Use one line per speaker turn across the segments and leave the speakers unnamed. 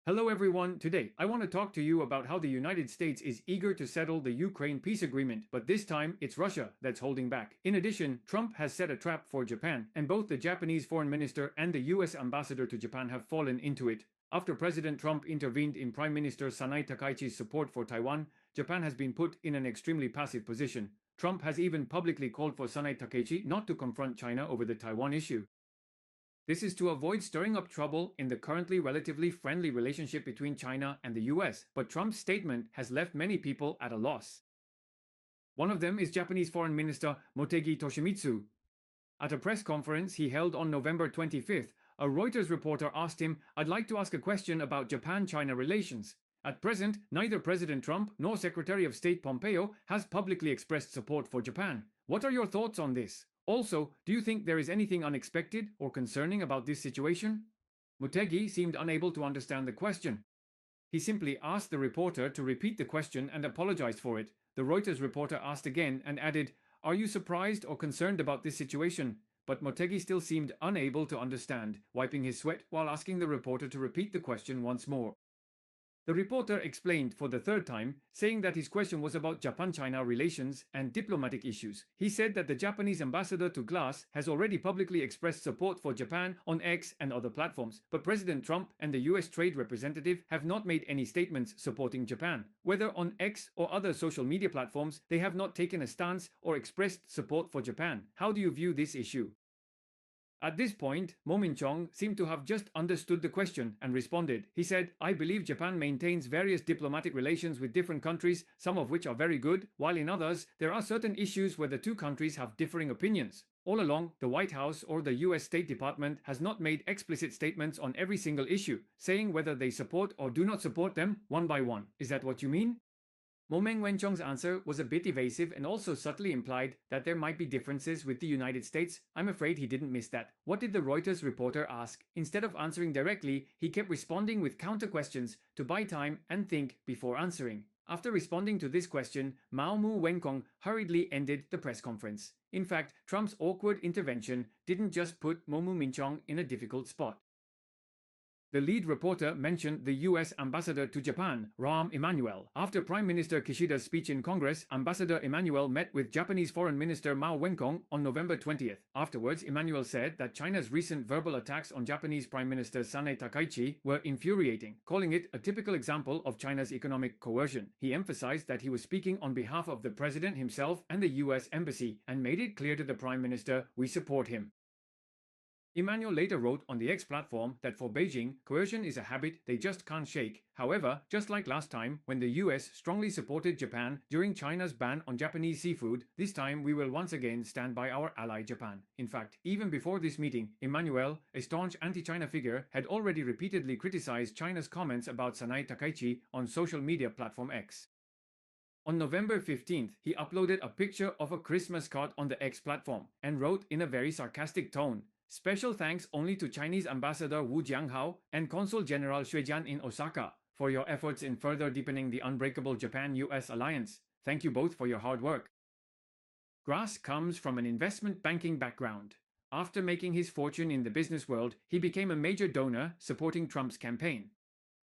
Hello everyone, today I want to talk to you about how the United States is eager to settle the Ukraine peace agreement, but this time it's Russia that's holding back. In addition, Trump has set a trap for Japan, and both the Japanese foreign minister and the US ambassador to Japan have fallen into it. After President Trump intervened in Prime Minister Sanai Takaichi's support for Taiwan, Japan has been put in an extremely passive position. Trump has even publicly called for Sanai Takaichi not to confront China over the Taiwan issue. This is to avoid stirring up trouble in the currently relatively friendly relationship between China and the US, but Trump's statement has left many people at a loss. One of them is Japanese Foreign Minister Motegi Toshimitsu. At a press conference he held on November 25th, a Reuters reporter asked him, "I'd like to ask a question about Japan-China relations. At present, neither President Trump nor Secretary of State Pompeo has publicly expressed support for Japan. What are your thoughts on this? Also, do you think there is anything unexpected or concerning about this situation?" Motegi seemed unable to understand the question. He simply asked the reporter to repeat the question and apologized for it. The Reuters reporter asked again and added, "Are you surprised or concerned about this situation?" But Motegi still seemed unable to understand, wiping his sweat while asking the reporter to repeat the question once more. The reporter explained for the third time, saying that his question was about Japan-China relations and diplomatic issues. He said that the Japanese ambassador to GLAS has already publicly expressed support for Japan on X and other platforms, but President Trump and the US trade representative have not made any statements supporting Japan. Whether on X or other social media platforms, they have not taken a stance or expressed support for Japan. How do you view this issue? At this point, Mo Min-chong seemed to have just understood the question and responded. He said, "I believe Japan maintains various diplomatic relations with different countries, some of which are very good, while in others, there are certain issues where the two countries have differing opinions. All along, the White House or the US State Department has not made explicit statements on every single issue, saying whether they support or do not support them, one by one. Is that what you mean?" Mo Min-chong's answer was a bit evasive and also subtly implied that there might be differences with the United States. I'm afraid he didn't miss that. What did the Reuters reporter ask? Instead of answering directly, he kept responding with counter-questions to buy time and think before answering. After responding to this question, Mao Mu-wenkong hurriedly ended the press conference. In fact, Trump's awkward intervention didn't just put Mo Min-chong in a difficult spot. The lead reporter mentioned the US ambassador to Japan, Rahm Emanuel. After Prime Minister Kishida's speech in Congress, Ambassador Emanuel met with Japanese Foreign Minister Mao Wenkong on November 20th. Afterwards, Emanuel said that China's recent verbal attacks on Japanese Prime Minister Sanai Takaichi were infuriating, calling it a typical example of China's economic coercion. He emphasized that he was speaking on behalf of the president himself and the US embassy, and made it clear to the Prime Minister, "We support him." Emanuel later wrote on the X platform that for Beijing, coercion is a habit they just can't shake. However, just like last time, when the US strongly supported Japan during China's ban on Japanese seafood, this time we will once again stand by our ally Japan. In fact, even before this meeting, Emanuel, a staunch anti-China figure, had already repeatedly criticized China's comments about Sanai Takaichi on social media platform X. On November 15th, he uploaded a picture of a Christmas card on the X platform and wrote in a very sarcastic tone, "Special thanks only to Chinese Ambassador Wu Jianghao and Consul General Xue Jian in Osaka for your efforts in further deepening the unbreakable Japan-US alliance. Thank you both for your hard work." Grass comes from an investment banking background. After making his fortune in the business world, he became a major donor supporting Trump's campaign.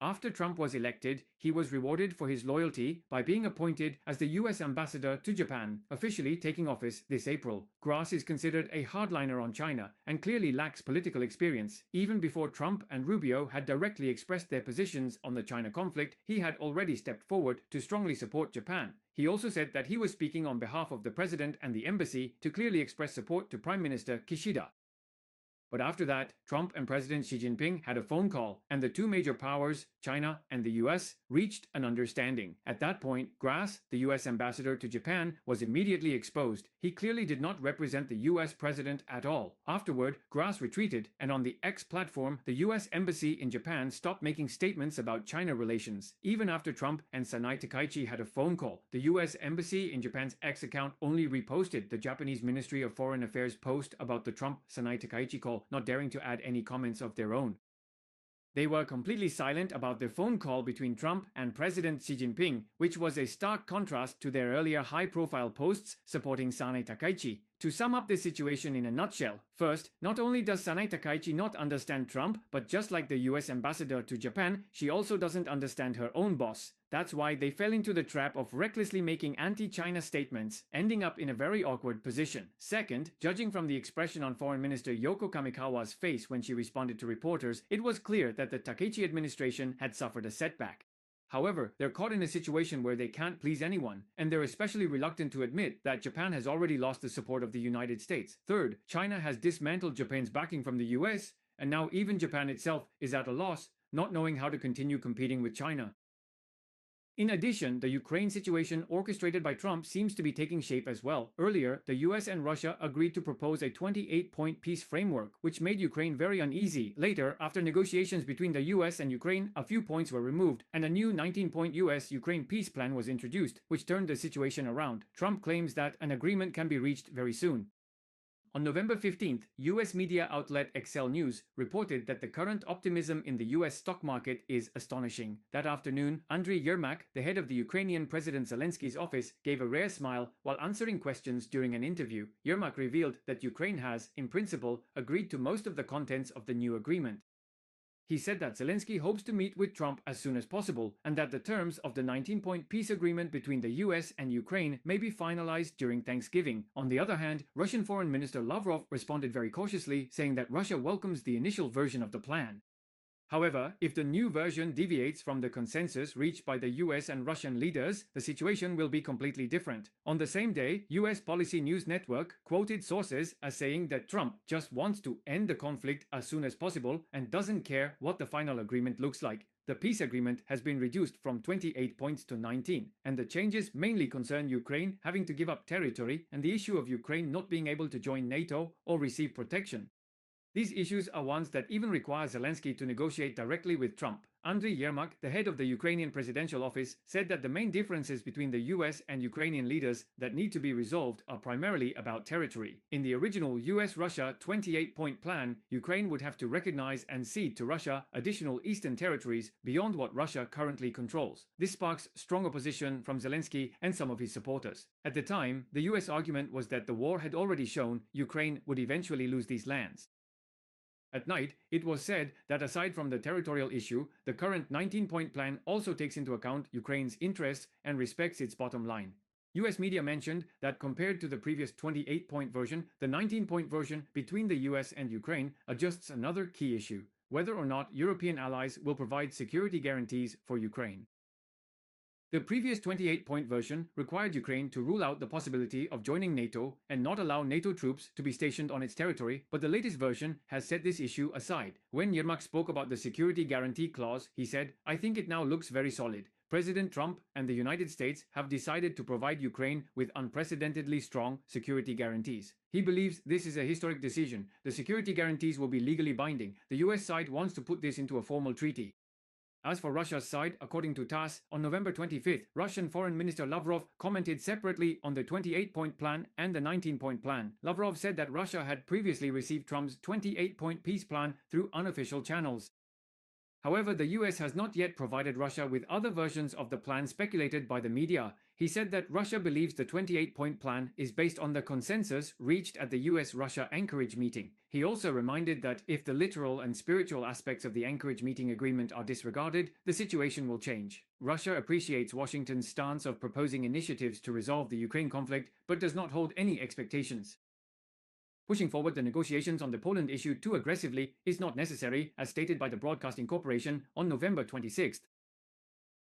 After Trump was elected, he was rewarded for his loyalty by being appointed as the US ambassador to Japan, officially taking office this April. Grass is considered a hardliner on China and clearly lacks political experience. Even before Trump and Rubio had directly expressed their positions on the China conflict, he had already stepped forward to strongly support Japan. He also said that he was speaking on behalf of the president and the embassy to clearly express support to Prime Minister Kishida. But after that, Trump and President Xi Jinping had a phone call, and the two major powers, China and the US, reached an understanding. At that point, Grass, the US ambassador to Japan, was immediately exposed. He clearly did not represent the US president at all. Afterward, Grass retreated, and on the X platform, the US embassy in Japan stopped making statements about China relations. Even after Trump and Sanai Takaichi had a phone call, the US embassy in Japan's X account only reposted the Japanese Ministry of Foreign Affairs post about the Trump-Sanai Takaichi call, not daring to add any comments of their own. They were completely silent about the phone call between Trump and President Xi Jinping, which was a stark contrast to their earlier high-profile posts supporting Sanai Takaichi. To sum up this situation in a nutshell, first, not only does Sanai Takaichi not understand Trump, but just like the US ambassador to Japan, she also doesn't understand her own boss. That's why they fell into the trap of recklessly making anti-China statements, ending up in a very awkward position. Second, judging from the expression on Foreign Minister Yoko Kamikawa's face when she responded to reporters, it was clear that the Takaichi administration had suffered a setback. However, they're caught in a situation where they can't please anyone, and they're especially reluctant to admit that Japan has already lost the support of the United States. Third, China has dismantled Japan's backing from the US, and now even Japan itself is at a loss, not knowing how to continue competing with China. In addition, the Ukraine situation orchestrated by Trump seems to be taking shape as well. Earlier, the US and Russia agreed to propose a 28-point peace framework, which made Ukraine very uneasy. Later, after negotiations between the US and Ukraine, a few points were removed, and a new 19-point US-Ukraine peace plan was introduced, which turned the situation around. Trump claims that an agreement can be reached very soon. On November 15th, US media outlet Excel News reported that the current optimism in the US stock market is astonishing. That afternoon, Andriy Yermak, the head of the Ukrainian President Zelensky's office, gave a rare smile while answering questions during an interview. Yermak revealed that Ukraine has, in principle, agreed to most of the contents of the new agreement. He said that Zelensky hopes to meet with Trump as soon as possible, and that the terms of the 19-point peace agreement between the US and Ukraine may be finalized during Thanksgiving. On the other hand, Russian Foreign Minister Lavrov responded very cautiously, saying that Russia welcomes the initial version of the plan. However, if the new version deviates from the consensus reached by the US and Russian leaders, the situation will be completely different. On the same day, US Policy News Network quoted sources as saying that Trump just wants to end the conflict as soon as possible and doesn't care what the final agreement looks like. The peace agreement has been reduced from 28 points to 19, and the changes mainly concern Ukraine having to give up territory and the issue of Ukraine not being able to join NATO or receive protection. These issues are ones that even require Zelensky to negotiate directly with Trump. Andriy Yermak, the head of the Ukrainian presidential office, said that the main differences between the US and Ukrainian leaders that need to be resolved are primarily about territory. In the original US-Russia 28-point plan, Ukraine would have to recognize and cede to Russia additional eastern territories beyond what Russia currently controls. This sparks strong opposition from Zelensky and some of his supporters. At the time, the US argument was that the war had already shown Ukraine would eventually lose these lands. At night, it was said that aside from the territorial issue, the current 19-point plan also takes into account Ukraine's interests and respects its bottom line. US media mentioned that compared to the previous 28-point version, the 19-point version between the US and Ukraine adjusts another key issue: whether or not European allies will provide security guarantees for Ukraine. The previous 28-point version required Ukraine to rule out the possibility of joining NATO and not allow NATO troops to be stationed on its territory, but the latest version has set this issue aside. When Yermak spoke about the security guarantee clause, he said, "I think it now looks very solid. President Trump and the United States have decided to provide Ukraine with unprecedentedly strong security guarantees. He believes this is a historic decision. The security guarantees will be legally binding. The US side wants to put this into a formal treaty." As for Russia's side, according to TASS, on November 25th, Russian Foreign Minister Lavrov commented separately on the 28-point plan and the 19-point plan. Lavrov said that Russia had previously received Trump's 28-point peace plan through unofficial channels. However, the US has not yet provided Russia with other versions of the plan speculated by the media. He said that Russia believes the 28-point plan is based on the consensus reached at the US-Russia Anchorage meeting. He also reminded that if the literal and spiritual aspects of the Anchorage meeting agreement are disregarded, the situation will change. Russia appreciates Washington's stance of proposing initiatives to resolve the Ukraine conflict, but does not hold any expectations. Pushing forward the negotiations on the Poland issue too aggressively is not necessary, as stated by the Broadcasting Corporation on November 26th.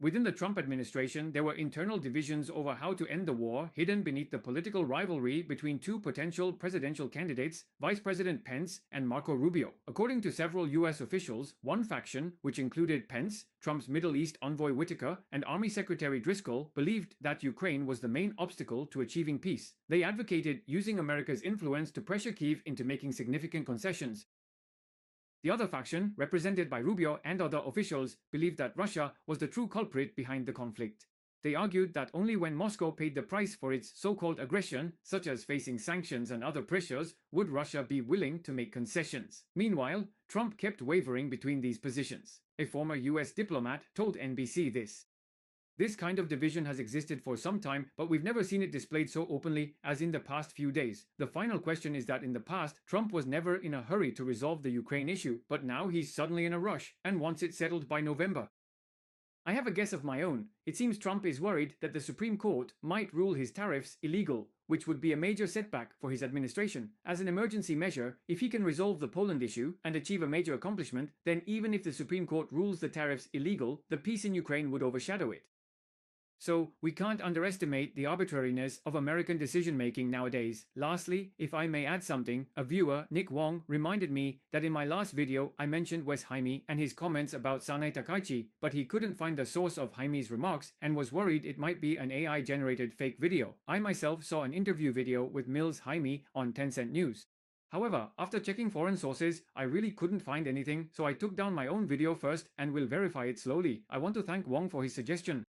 Within the Trump administration, there were internal divisions over how to end the war, hidden beneath the political rivalry between two potential presidential candidates, Vice President Pence and Marco Rubio. According to several US officials, one faction, which included Pence, Trump's Middle East envoy Whitaker, and Army Secretary Driscoll, believed that Ukraine was the main obstacle to achieving peace. They advocated using America's influence to pressure Kyiv into making significant concessions. The other faction, represented by Rubio and other officials, believed that Russia was the true culprit behind the conflict. They argued that only when Moscow paid the price for its so-called aggression, such as facing sanctions and other pressures, would Russia be willing to make concessions. Meanwhile, Trump kept wavering between these positions. A former US diplomat told NBC this. This kind of division has existed for some time, but we've never seen it displayed so openly as in the past few days. The final question is that in the past, Trump was never in a hurry to resolve the Ukraine issue, but now he's suddenly in a rush and wants it settled by November. I have a guess of my own. It seems Trump is worried that the Supreme Court might rule his tariffs illegal, which would be a major setback for his administration. As an emergency measure, if he can resolve the Poland issue and achieve a major accomplishment, then even if the Supreme Court rules the tariffs illegal, the peace in Ukraine would overshadow it. So, we can't underestimate the arbitrariness of American decision-making nowadays. Lastly, if I may add something, a viewer, Nick Wong, reminded me that in my last video I mentioned Wes Jaime and his comments about Sanae Takaichi, but he couldn't find the source of Jaime's remarks and was worried it might be an AI-generated fake video. I myself saw an interview video with Mills Jaime on Tencent News. However, after checking foreign sources, I really couldn't find anything, so I took down my own video first and will verify it slowly. I want to thank Wong for his suggestion.